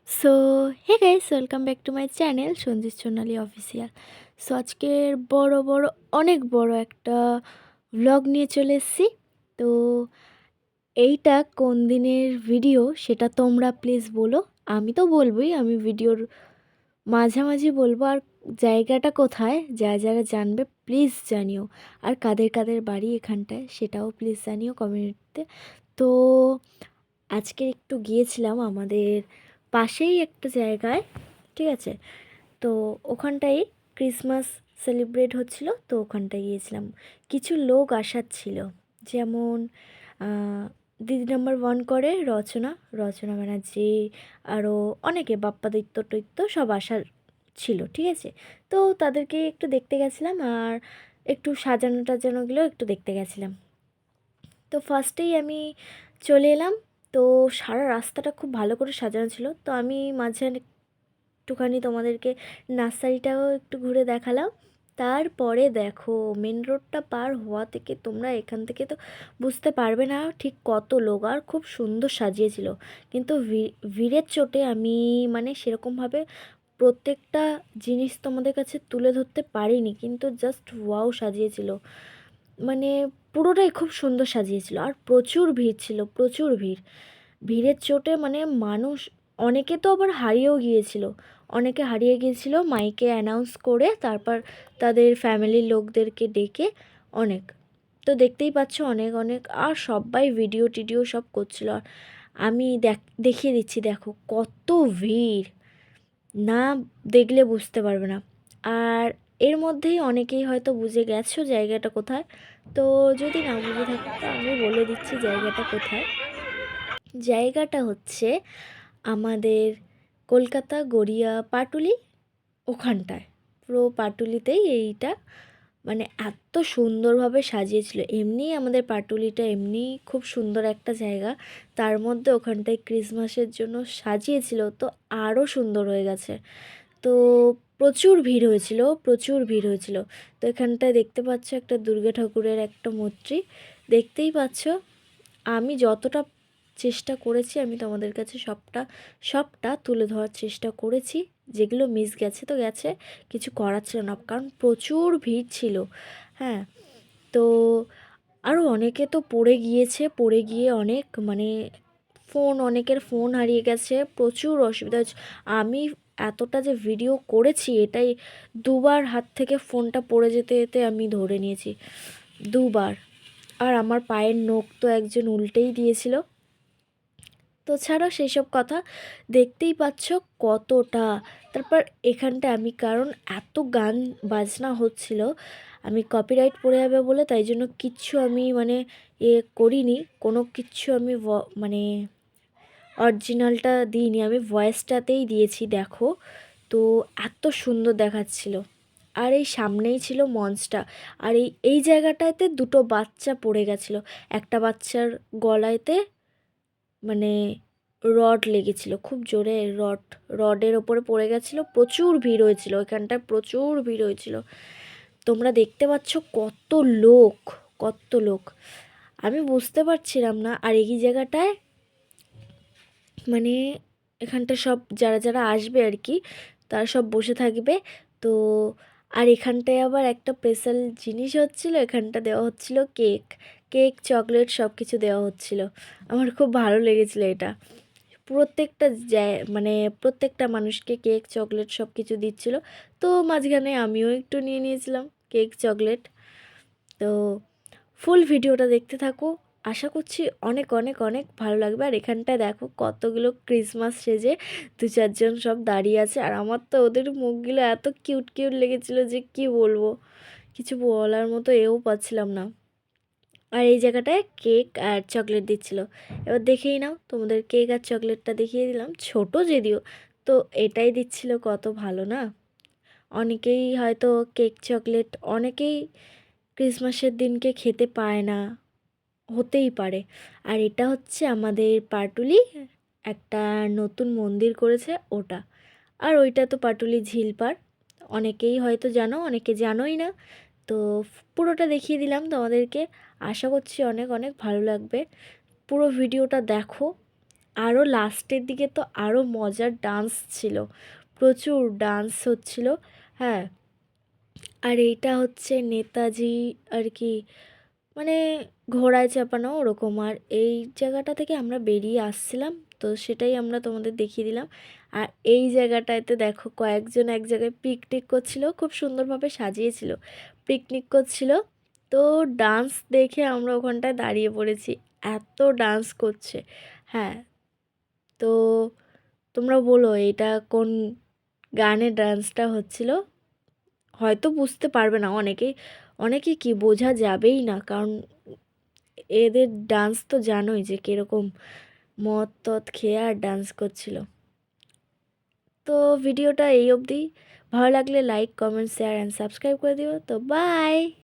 So hey guys, welcome back to my channel Sanjit Sonali official. So আজকের অনেক বড় একটা ভ্লগ নিয়ে চলে এসেছি। তো এইটা কোন দিনের ভিডিও সেটা তোমরা প্লিজ বলো। আমি তো বলবোই, আমি ভিডিওর মাঝামাঝি বলবো। আর জায়গাটা কোথায় যারা যারা জানবে প্লিজ জানিও। আর কাদের কাদের বাড়ি এখানটায় সেটাও প্লিজ জানিও কমিউনিটিতে। তো আজকে একটু গিয়েছিলাম আমাদের পাশেই একটা জায়গায়, ঠিক আছে? তো ওখানটায় ক্রিসমাস সেলিব্রেট হচ্ছিল, তো ওখানটায় গিয়েছিলাম। কিছু লোক আসার ছিল, যেমন দিদি নাম্বার 1 করে রচনা রচনা ব্যানার্জি, আরও অনেকে, বাপ্পা দৈত্য টৈত্য সব আসার ছিল, ঠিক আছে? তো তাদেরকে একটু দেখতে গেছিলাম, আর একটু সাজানো টাজানোগুলো একটু দেখতে গেছিলাম। তো ফার্স্টেই আমি চলে এলাম। তো সারা রাস্তাটা খুব ভালো করে সাজানো ছিল। তো আমি মাঝখানে একটুখানি তোমাদেরকে নার্সারিটাও একটু ঘুরে দেখালাম। তারপরে দেখো, মেন রোডটা পার হওয়া থেকে তোমরা এখান থেকে তো বুঝতে পারবে না ঠিক কত লোক, আর খুব সুন্দর সাজিয়েছিল। কিন্তু ভিড়ের চোটে আমি মানে সেরকমভাবে প্রত্যেকটা জিনিস তোমাদের কাছে তুলে ধরতে পারিনি, কিন্তু জাস্ট ওয়াও সাজিয়েছিল। মানে পুরোটাই খুব সুন্দর সাজিয়েছিল, আর প্রচুর ভিড় ছিল, প্রচুর ভিড়। ভিড়ের চোটে মানে মানুষ অনেকে তো আবার হারিয়েও গিয়েছিল। অনেকে হারিয়ে গিয়েছিল মাইকে অ্যানাউন্স করে, তারপর তাদের ফ্যামিলির লোকদেরকে ডেকে অনেক। তো দেখতেই পাচ্ছ অনেক অনেক, আর সবাই ভিডিও টিডিও সব করছিল। আর আমি দেখিয়ে দিচ্ছি, দেখো কত ভিড়, না দেখলে বুঝতে পারবে না। আর এর মধ্যেই অনেকেই হয়তো বুঝে গেছো জায়গাটা কোথায়। তো যদি না বুঝে থাকো তো আমি বলে দিচ্ছি জায়গাটা কোথায়। জায়গাটা হচ্ছে আমাদের কলকাতা গড়িয়া পাটুলি, ওখানটায়, পুরো পাটুলিতেই এইটা। মানে এত সুন্দরভাবে সাজিয়েছিল। এমনি আমাদের পাটুলিটা এমনি খুব সুন্দর একটা জায়গা, তার মধ্যে ওখানটায় ক্রিসমাসের জন্য সাজিয়েছিল, তো আরও সুন্দর হয়ে গেছে। তো প্রচুর ভিড় হয়েছিল, প্রচুর ভিড় হয়েছিল। তো এখানটায় দেখতে পাচ্ছ একটা দুর্গা ঠাকুরের একটা মূর্তি, দেখতেই পাচ্ছ। আমি যতটা চেষ্টা করেছি আমি তোমাদের কাছে সবটা সবটা তুলে ধরার চেষ্টা করেছি। যেগুলো মিস গেছে তো গেছে, কিছু করার ছিল না, কারণ প্রচুর ভিড় ছিল। হ্যাঁ, তো আরও অনেকে তো পড়ে গিয়েছে, পড়ে গিয়ে অনেক মানে অনেকের ফোন হারিয়ে গেছে, প্রচুর অসুবিধা হচ্ছে। আমি এতটা যে ভিডিও করেছি, এটাই দুবার হাত থেকে ফোনটা পড়ে যেতে যেতে আমি ধরে নিয়েছি, দুবার। আর আমার পায়ের নখ তো একজন উল্টেই দিয়েছিল। তো ছাড়ো সেই সব কথা, দেখতেই পাচ্ছ কতটা। তারপর এখানটা আমি, কারণ এত গান বাজনা হচ্ছিল, আমি কপিরাইট পড়ে যাবে বলে তাই জন্য কিচ্ছু আমি মানে করিনি, কোনো কিচ্ছু আমি মানে অরিজিনালটা দিইনি, আমি ভয়েসটাতেই দিয়েছি, দেখো। তো এত সুন্দর দেখাচ্ছিল। আর এই সামনেই ছিল মঞ্চটা। আর এই জায়গাটাতে দুটো বাচ্চা পড়ে গেছিলো। একটা বাচ্চার গলায়তে মানে রড লেগেছিল, খুব জোরে রডের ওপরে পড়ে গেছিলো। প্রচুর ভিড় হয়েছিল ওইখানটায়, প্রচুর ভিড় হয়েছিল। তোমরা দেখতে পাচ্ছ কত লোক, কত লোক। আমি বুঝতে পারছিলাম না। আর এই জায়গাটায় মানে এখানটা সব যারা যারা আসবে আর কি, তারা সব বসে থাকবে। তো আর এখানটায় আবার একটা স্পেশাল জিনিস হচ্ছিল, এখানটা দেওয়া হচ্ছিল কেক, কেক চকলেট সব কিছু দেওয়া হচ্ছিল। আমার খুব ভালো লেগেছিলো এটা। প্রত্যেকটা মানে প্রত্যেকটা মানুষকে কেক চকলেট সব কিছু দিচ্ছিল। তো মাঝখানে আমিও একটু নিয়ে নিয়েছিলাম কেক চকলেট। তো ফুল ভিডিওটা দেখতে থাকো, আশা করছি অনেক অনেক অনেক ভালো লাগবে। আর এখানটায় দেখো কতগুলো ক্রিসমাস সেজে দু চারজন সব দাঁড়িয়ে আছে, আর আমার তো ওদের মুখগুলো এত কিউট কিউট লেগেছিলো যে কি বলবো, কিছু বলার মতো পাচ্ছিলাম না। আর এই জায়গাটায় কেক আর চকলেট দিচ্ছিল। এবার দেখেই নাও, তোমাদের কেক আর চকলেটটা দেখিয়ে দিলাম, ছোট যদিও, তো এটাই দিচ্ছিল, কত ভালো না। অনেকেই হয়তো কেক চকলেট অনেকেই ক্রিসমাসের দিনকে খেতে পায় না, হতেই পারে। আর এটা হচ্ছে আমাদের পাটুলি একটা নতুন মন্দির করেছে ওটা। আর ওইটা তো পাটুলি ঝিল পার, অনেকেই হয়তো জানো, অনেকে জানোই না। তো পুরোটা দেখিয়ে দিলাম তোমাদেরকে, আশা করছি অনেক অনেক ভালো লাগবে। পুরো ভিডিওটা দেখো। আরও লাস্টের দিকে তো আরও মজার ডান্স ছিল, প্রচুর ডান্স হচ্ছিল। হ্যাঁ, আর এইটা হচ্ছে নেতাজি আর কি, মানে ঘোড়ায় চাপানো ওরকম। আর এই জায়গাটা থেকে আমরা বেরিয়ে আসছিলাম, তো সেটাই আমরা তোমাদের দেখিয়ে দিলাম। আর এই জায়গাটাতে দেখো কয়েকজন এক জায়গায় পিকনিক করছিল, খুব সুন্দরভাবে সাজিয়েছিল, পিকনিক করছিল। তো ডান্স দেখে আমরা ওখানটায় দাঁড়িয়ে পড়েছি, এত ডান্স করছে। হ্যাঁ, তো তোমরা বলো এটা কোন গানের ডান্সটা হচ্ছিল। হয়তো বুঝতে পারবে না অনেকেই, অনেকে কি বোঝা যাবেই না, কারণ এদের ডান্স তো জানোই যে কীরকম মদ টদ খেয়ে আর ডান্স করছিল। তো ভিডিওটা এই অবধি, ভালো লাগলে like comment share and subscribe করে দিও। তো বাই।